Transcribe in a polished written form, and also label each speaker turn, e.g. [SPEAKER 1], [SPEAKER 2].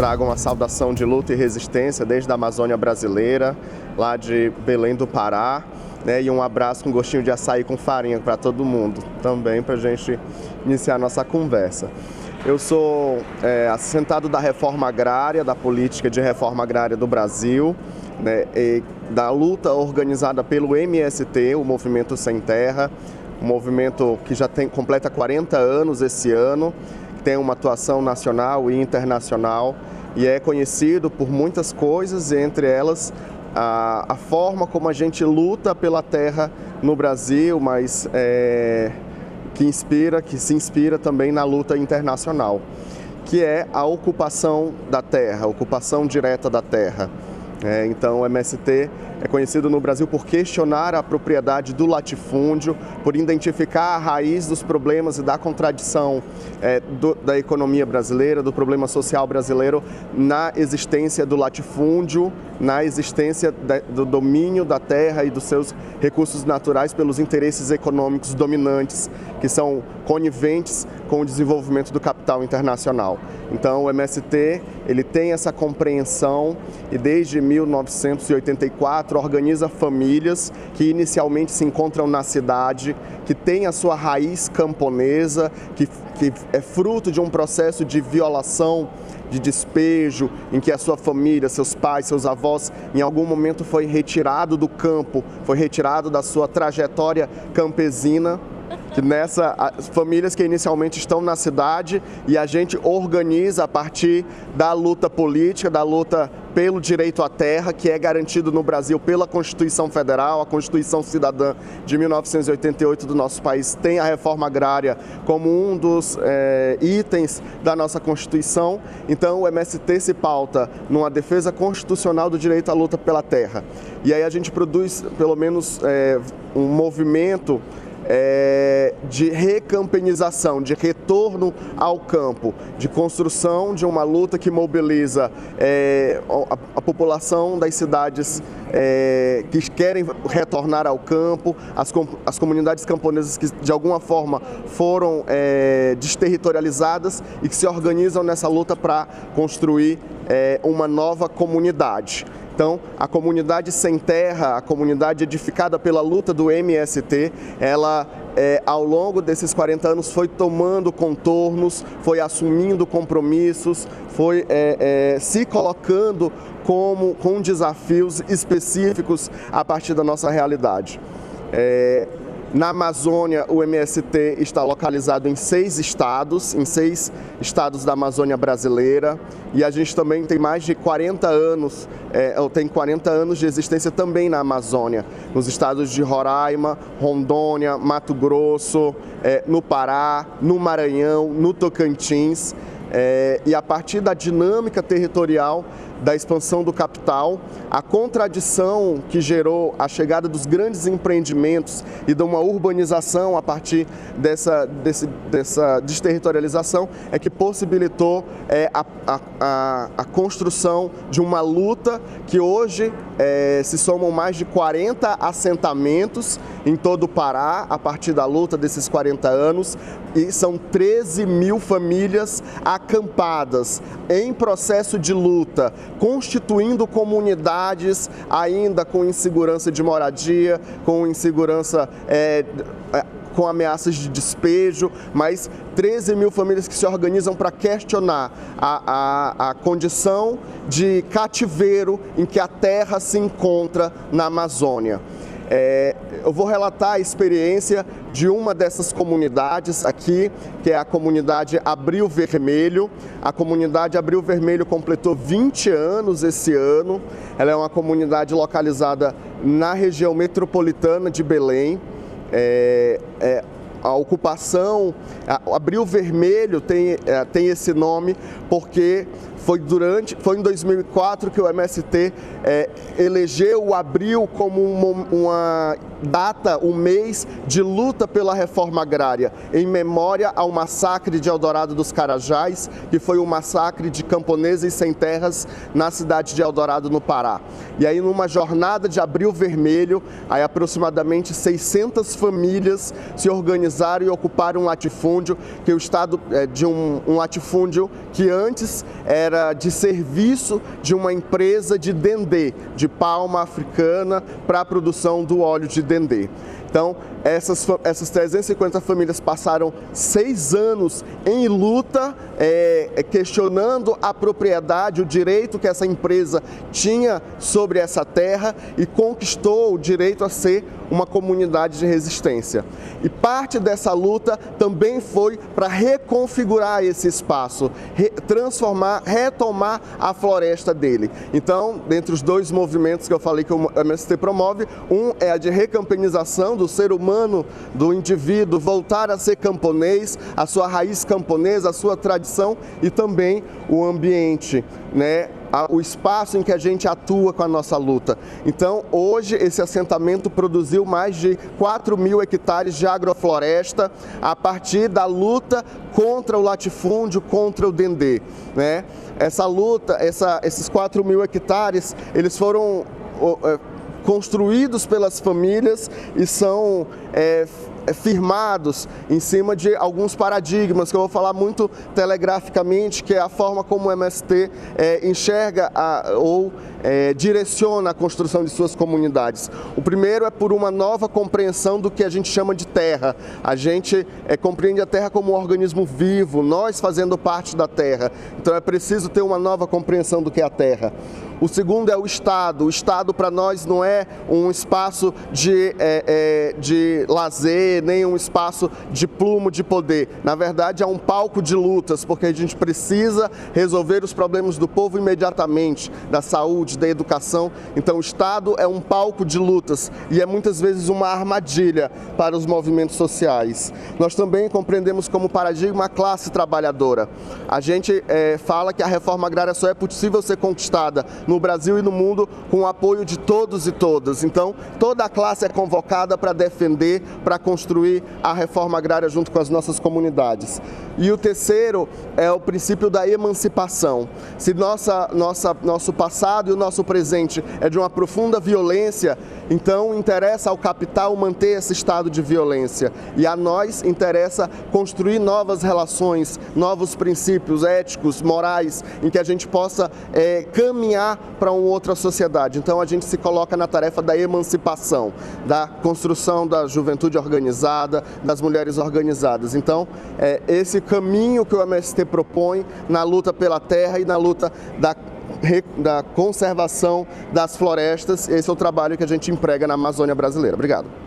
[SPEAKER 1] trago uma saudação de luta e resistência desde a Amazônia brasileira, lá de Belém do Pará, né, e um abraço com gostinho de açaí com farinha para todo mundo, também para a gente iniciar a nossa conversa. Eu sou assentado da reforma agrária, da política de reforma agrária do Brasil, né, e da luta organizada pelo MST, o Movimento Sem Terra, um movimento que já completa 40 anos esse ano, que tem uma atuação nacional e internacional e é conhecido por muitas coisas, entre elas a forma como a gente luta pela terra no Brasil, mas que se inspira também na luta internacional, que é a ocupação da terra, a ocupação direta da terra. Então o MST é conhecido no Brasil por questionar a propriedade do latifúndio, por identificar a raiz dos problemas e da contradição da economia brasileira, do problema social brasileiro na existência do latifúndio, na existência do domínio da terra e dos seus recursos naturais pelos interesses econômicos dominantes, que são coniventes com o desenvolvimento do capital internacional. Então o MST ele tem essa compreensão e desde 1984 organiza famílias que inicialmente se encontram na cidade, que têm a sua raiz camponesa, que é fruto de um processo de violação, de despejo, em que a sua família, seus pais, seus avós, em algum momento foi retirado do campo, foi retirado da sua trajetória campesina, que as famílias que inicialmente estão na cidade e a gente organiza a partir da luta política, da luta pelo direito à terra, que é garantido no Brasil pela Constituição Federal, a Constituição Cidadã de 1988 do nosso país tem a reforma agrária como um dos itens da nossa Constituição. Então o MST se pauta numa defesa constitucional do direito à luta pela terra. E aí a gente produz pelo menos um movimento de recampenização, de retorno ao campo, de construção de uma luta que mobiliza a população das cidades que querem retornar ao campo, as comunidades camponesas que de alguma forma foram desterritorializadas e que se organizam nessa luta para construir uma nova comunidade. Então, a comunidade sem terra, a comunidade edificada pela luta do MST, ela, ao longo desses 40 anos, foi tomando contornos, foi assumindo compromissos, foi se colocando com desafios específicos a partir da nossa realidade. Na Amazônia, o MST está localizado em 6 estados da Amazônia brasileira, e a gente também tem mais de 40 anos, tem 40 anos de existência também na Amazônia, nos estados de Roraima, Rondônia, Mato Grosso, no Pará, no Maranhão, no Tocantins, e a partir da dinâmica territorial da expansão do capital, a contradição que gerou a chegada dos grandes empreendimentos e de uma urbanização a partir dessa desterritorialização é que possibilitou a construção de uma luta que hoje se somam mais de 40 assentamentos em todo o Pará a partir da luta desses 40 anos e são 13 mil famílias acampadas em processo de luta, constituindo comunidades ainda com insegurança de moradia, com insegurança, com ameaças de despejo, mas 13 mil famílias que se organizam para questionar a condição de cativeiro em que a terra se encontra na Amazônia. Eu vou relatar a experiência de uma dessas comunidades aqui, que é a comunidade Abril Vermelho. A comunidade Abril Vermelho completou 20 anos esse ano. Ela é uma comunidade localizada na região metropolitana de Belém. A ocupação, Abril Vermelho tem esse nome porque foi em 2004 que o MST elegeu o abril como uma data, um mês de luta pela reforma agrária, em memória ao massacre de Eldorado dos Carajás, que foi o massacre de camponeses sem terras na cidade de Eldorado, no Pará. E aí, numa jornada de Abril Vermelho, aí aproximadamente 600 famílias se organizaram e ocuparam um latifúndio, que é o estado de um latifúndio que antes era era de serviço de uma empresa de dendê, de palma africana, para a produção do óleo de dendê. Então, essas 350 famílias passaram 6 anos em luta, questionando a propriedade, o direito que essa empresa tinha sobre essa terra e conquistou o direito a ser uma comunidade de resistência. E parte dessa luta também foi para reconfigurar esse espaço, retomar a floresta dele. Então, dentre os 2 movimentos que eu falei que o MST promove, um é a de recampanização do ser humano, do indivíduo, voltar a ser camponês, a sua raiz camponesa, a sua tradição e também o ambiente, né? O espaço em que a gente atua com a nossa luta. Então, hoje, esse assentamento produziu mais de 4.000 hectares de agrofloresta a partir da luta contra o latifúndio, contra o dendê, né? Essa luta, esses 4.000 hectares, eles foram construídos pelas famílias e são firmados em cima de alguns paradigmas que eu vou falar muito telegraficamente, que é a forma como o MST enxerga ou direciona a construção de suas comunidades. O primeiro é por uma nova compreensão do que a gente chama de terra. A gente compreende a terra como um organismo vivo, nós fazendo parte da terra. Então é preciso ter uma nova compreensão do que é a terra. O segundo é o Estado. O Estado para nós não é um espaço de lazer, nem um espaço de plumo de poder. Na verdade, é um palco de lutas, porque a gente precisa resolver os problemas do povo imediatamente, da saúde, da educação. Então, o Estado é um palco de lutas e é muitas vezes uma armadilha para os movimentos sociais. Nós também compreendemos como paradigma a classe trabalhadora. A gente fala que a reforma agrária só é possível ser conquistada no Brasil e no mundo com o apoio de todos e todas. Então, toda a classe é convocada para defender, para construir a reforma agrária junto com as nossas comunidades. E o terceiro é o princípio da emancipação. Se nosso passado e o nosso presente é de uma profunda violência, então interessa ao capital manter esse estado de violência. E a nós interessa construir novas relações, novos princípios éticos, morais, em que a gente possa caminhar para uma outra sociedade. Então a gente se coloca na tarefa da emancipação, da construção da juventude organizada, das mulheres organizadas. Então, esse caminho que o MST propõe na luta pela terra e na luta da conservação das florestas, esse é o trabalho que a gente emprega na Amazônia brasileira. Obrigado.